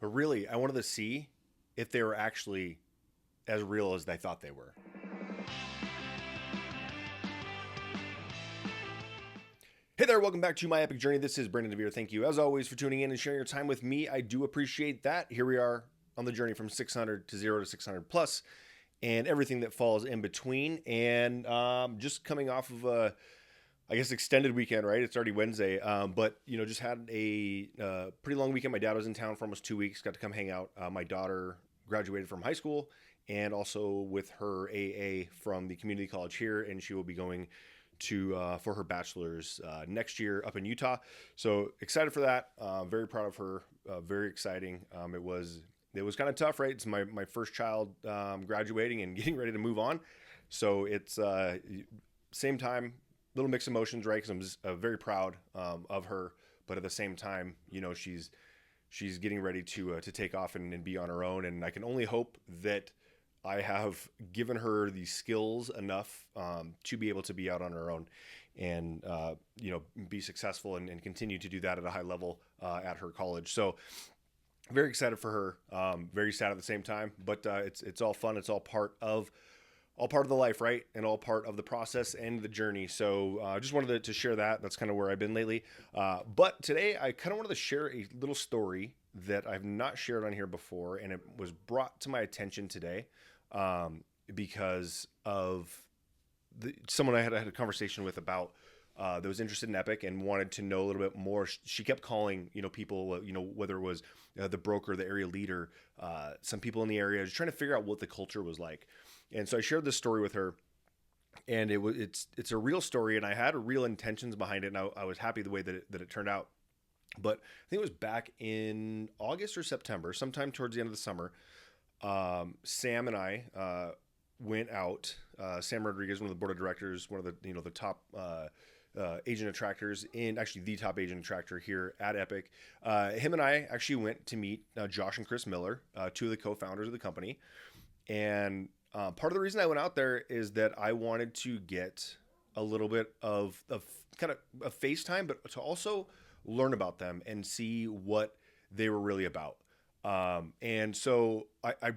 But really, I wanted to see if they were actually as real as they thought they were. Hey there, welcome back to my epic journey. This is Brandon DeVere. Thank you, as always, for tuning in and sharing your time with me. I do appreciate that. Here we are on the journey from 600 to 0 to 600 plus, and everything that falls in between. And just coming off of I guess extended weekend, right? It's already Wednesday, but just had a pretty long weekend. My dad was in town for almost 2 weeks. Got to come hang out. My daughter graduated from high school, and also with her AA from the community college here, and she will be going to for her bachelor's next year up in Utah. So excited for that. Very proud of her. Very exciting. It was kind of tough, right? It's my first child graduating and getting ready to move on. So it's same time, little mixed emotions, right? Because I'm just, very proud of her, but at the same time, she's getting ready to take off and be on her own, and I can only hope that I have given her the skills enough to be able to be out on her own and, be successful and continue to do that at a high level at her college. So very excited for her. Very sad at the same time, but it's all fun. It's all part of the life, right? And all part of the process and the journey. So I just wanted to share that. That's kind of where I've been lately. But today I kind of wanted to share a little story that I've not shared on here before, and it was brought to my attention today because of someone I had a conversation with about that was interested in Epique and wanted to know a little bit more. She kept calling, people, whether it was the broker, the area leader, some people in the area, just trying to figure out what the culture was like. And so I shared this story with her, and it's a real story, and I had real intentions behind it, and I was happy the way that it turned out. But I think it was back in August or September, sometime towards the end of the summer. Sam and I went out. Sam Rodriguez, one of the board of directors, one of the top agent attractors, actually the top agent attractor here at Epique. Him and I actually went to meet Josh and Chris Miller, two of the co-founders of the company. And part of the reason I went out there is that I wanted to get a little bit of kind of a FaceTime, but to also learn about them and see what they were really about. And so I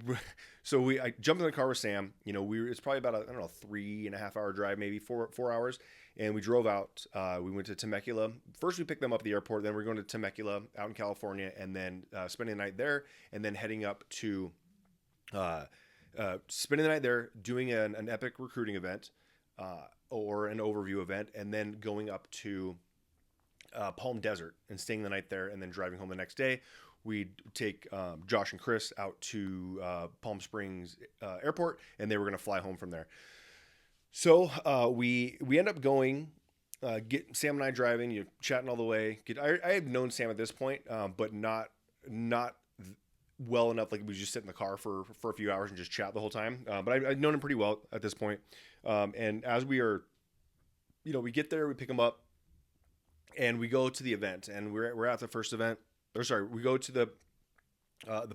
jumped in the car with Sam. It's probably about a 3.5 hour drive, maybe 4 hours. And we drove out. We went to Temecula. First, we picked them up at the airport. Then we're going to Temecula out in California, and then spending the night there, and then heading up to spending the night there, doing an Epique recruiting event or an overview event, and then going up to Palm Desert and staying the night there, and then driving home the next day. We'd take Josh and Chris out to Palm Springs Airport, and they were going to fly home from there. So we end up going, get Sam and I driving, chatting all the way. I had known Sam at this point, but not well enough. Like we just sit in the car for a few hours and just chat the whole time. But I'd known him pretty well at this point. And as we are, we get there, we pick him up, and we go to the event, and we're at the first event. We go to the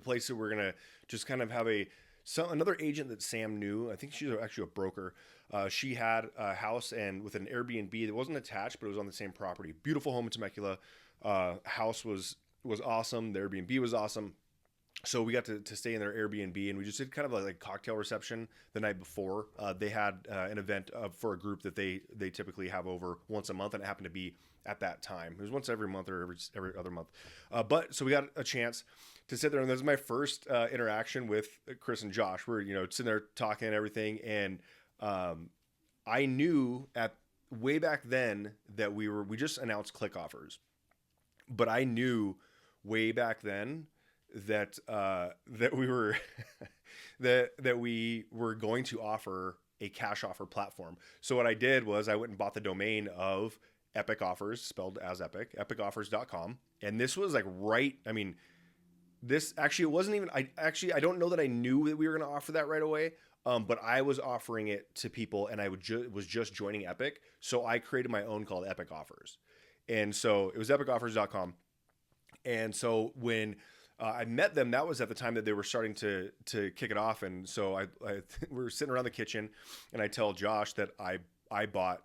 place that we're gonna just kind of have another agent that Sam knew. I think she's actually a broker. She had a house and with an Airbnb that wasn't attached, but it was on the same property. Beautiful home in Temecula. House was awesome. The Airbnb was awesome. So we got to stay in their Airbnb, and we just did kind of like cocktail reception the night before. They had an event for a group that they typically have over once a month, and it happened to be at that time. It was once every month or every other month. But so we got a chance to sit there, and this is my first interaction with Chris and Josh. We're sitting there talking and everything, and I knew way back then that we just announced click offers, but I knew way back then that we were that we were going to offer a cash offer platform. So what I did was I went and bought the domain of Epique Offers, spelled as Epique, epiqueoffers.com. And this was like this actually, it wasn't even, I don't know that I knew that we were going to offer that right away. But I was offering it to people, and I was just joining Epique. So I created my own called Epique Offers. And so it was epiqueoffers.com. And so when I met them, that was at the time that they were starting to kick it off. And so we were sitting around the kitchen, and I tell Josh that I bought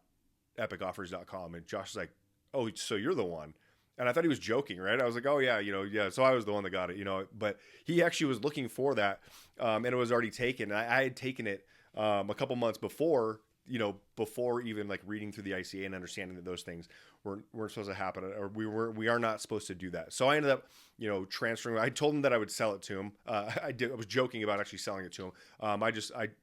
epiqueoffers.com, and Josh is like, "Oh, so you're the one." And I thought he was joking, right? I was like, oh yeah, yeah. So I was the one that got it, but he actually was looking for that. And it was already taken. I had taken it a couple months before, before even like reading through the ICA and understanding that those things weren't supposed to happen, or we are not supposed to do that. So I ended up, transferring. I told him that I would sell it to him. I was joking about actually selling it to him. I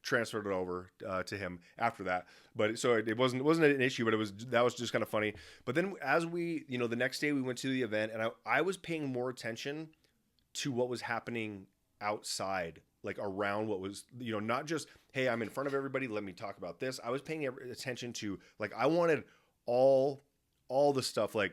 transferred it over to him after that. But so it wasn't an issue, but that was just kind of funny. But then as we, the next day we went to the event, and I was paying more attention to what was happening outside, like around what was, not just, hey, I'm in front of everybody, let me talk about this. I was paying attention to, like, I wanted all the stuff. Like,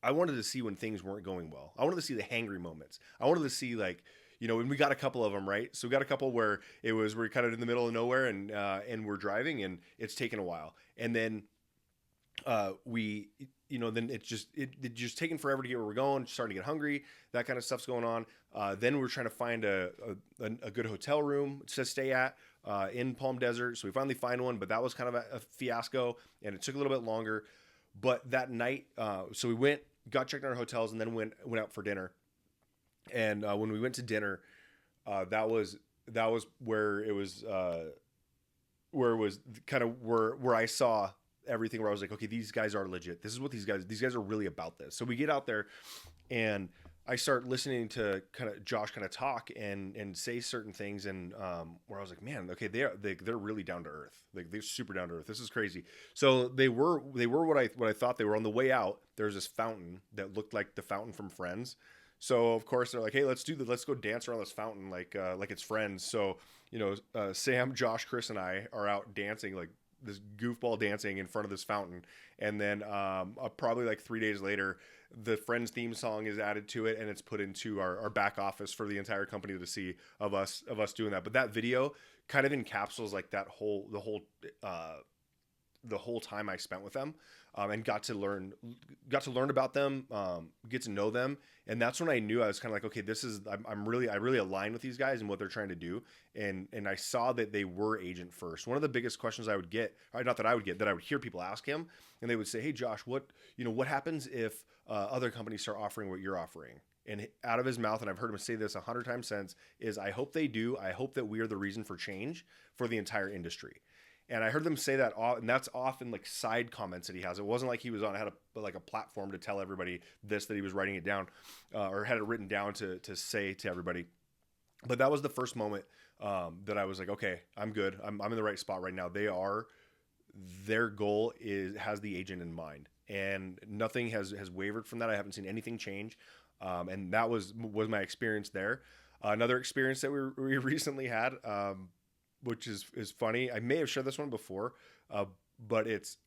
I wanted to see when things weren't going well. I wanted to see the hangry moments. I wanted to see, like, and we got a couple of them, right? So we got a couple where we're kind of in the middle of nowhere, and we're driving and it's taken a while. And then then it just taking forever to get where we're going, starting to get hungry, that kind of stuff's going on. Then we're trying to find a good hotel room to stay at in Palm Desert. So we finally find one, but that was kind of a fiasco, and it took a little bit longer. But that night, so we got checked in our hotels, and then went out for dinner. And when we went to dinner, that was where it was kind of where I saw everything, where I was like, okay, these guys are legit. This is what these guys are really about this. So we get out there, and I start listening to kind of Josh kind of talk and say certain things, and where I was like, man, okay, they're really down to earth. Like, they're super down to earth. This is crazy. So they were what I thought they were. On the way out, there's this fountain that looked like the fountain from Friends. So of course they're like, hey, let's go dance around this fountain like it's Friends. So Sam, Josh, Chris, and I are out dancing, like this goofball dancing in front of this fountain. And then probably like 3 days later, the Friends theme song is added to it, and it's put into our back office for the entire company to see of us doing that. But that video kind of encapsulates like the whole time I spent with them, and got to learn about them, get to know them. And that's when I knew I was kind of like, okay, I really align with these guys and what they're trying to do. And I saw that they were agent first. One of the biggest questions I would get, or not that I would get, that I would hear people ask him, and they would say, hey Josh, what happens if other companies start offering what you're offering? And out of his mouth, and I've heard him say this 100 times since, is I hope they do. I hope that we are the reason for change for the entire industry. And I heard them say that, and that's often like side comments that he has. It wasn't like he was had a platform to tell everybody that he was writing it down, or had it written down to say to everybody. But that was the first moment that I was like, okay, I'm good. I'm in the right spot right now. Their goal has the agent in mind, and nothing has wavered from that. I haven't seen anything change, and that was my experience there. Another experience that we recently had, which is funny. I may have shared this one before, but it's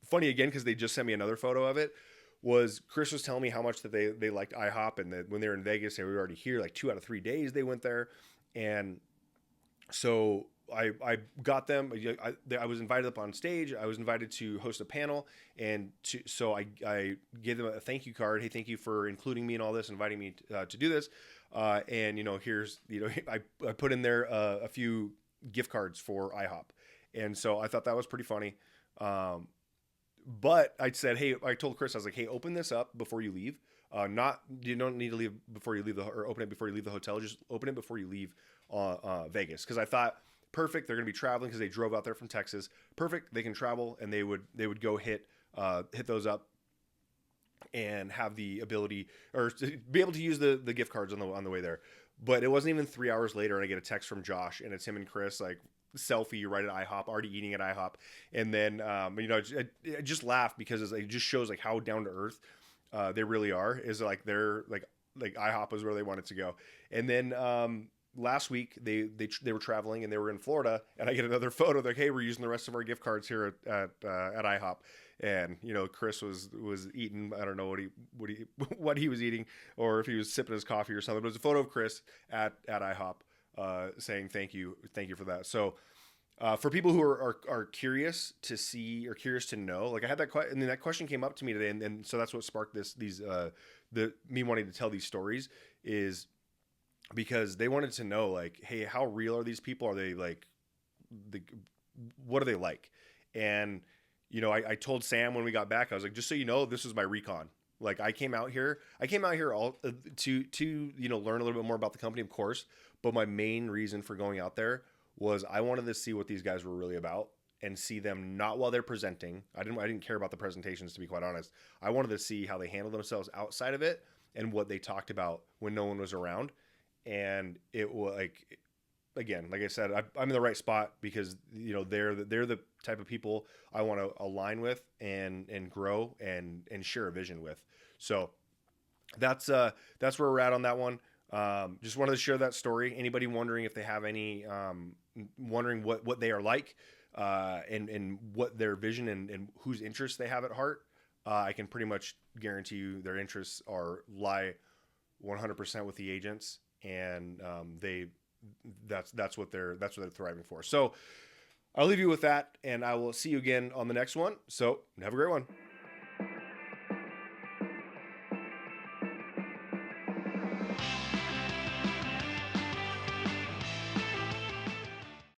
funny again because they just sent me another photo of it. Was Chris was telling me how much that they liked IHOP, and that when they were in Vegas, they were already here like 2 out of 3 days they went there. And so I got them. I was invited up on stage. I was invited to host a panel, and so I gave them a thank you card. Hey, thank you for including me in all this, inviting me to do this. And here's I put in there a few gift cards for IHOP, and so I thought that was pretty funny. But I said, hey, I told Chris, I was like, hey, open this up before you leave. You don't need to leave before you leave or open it before you leave the hotel. Just open it before you leave Vegas, because I thought, perfect, they're going to be traveling because they drove out there from Texas. Perfect, they can travel, and they would go hit those up and have the ability or be able to use the gift cards on the way there. But it wasn't even 3 hours later, and I get a text from Josh, and it's him and Chris, like, selfie right at IHOP, already eating at IHOP. And then I just laugh because it just shows like how down to earth they really are. Is like they're like IHOP is where they wanted to go. And then last week they were traveling, and they were in Florida, and I get another photo like, hey, we're using the rest of our gift cards here at IHOP. And Chris was eating, I don't know what he was eating, or if he was sipping his coffee or something. But it was a photo of Chris at IHOP saying thank you for that. So for people who are curious to see or curious to know, like I had that question, and then that question came up to me today, and so that's what sparked me wanting to tell these stories, is because they wanted to know, like, hey, how real are these people? Are they like what are they like? And I told Sam when we got back, I was like, just so you know, this is my recon. Like I came out here all to learn a little bit more about the company, of course. But my main reason for going out there was I wanted to see what these guys were really about and see them not while they're presenting. I didn't care about the presentations, to be quite honest. I wanted to see how they handled themselves outside of it and what they talked about when no one was around. And it was like, again, like I said, I'm in the right spot because they're the type of people I want to align with and grow and share a vision with. So that's where we're at on that one. Just wanted to share that story. Anybody wondering if they have any wondering what they are like and what their vision and whose interests they have at heart, I can pretty much guarantee you their interests lie 100% with the agents, and that's what they're thriving for. So I'll leave you with that, and I will see you again on the next one. So have a great one.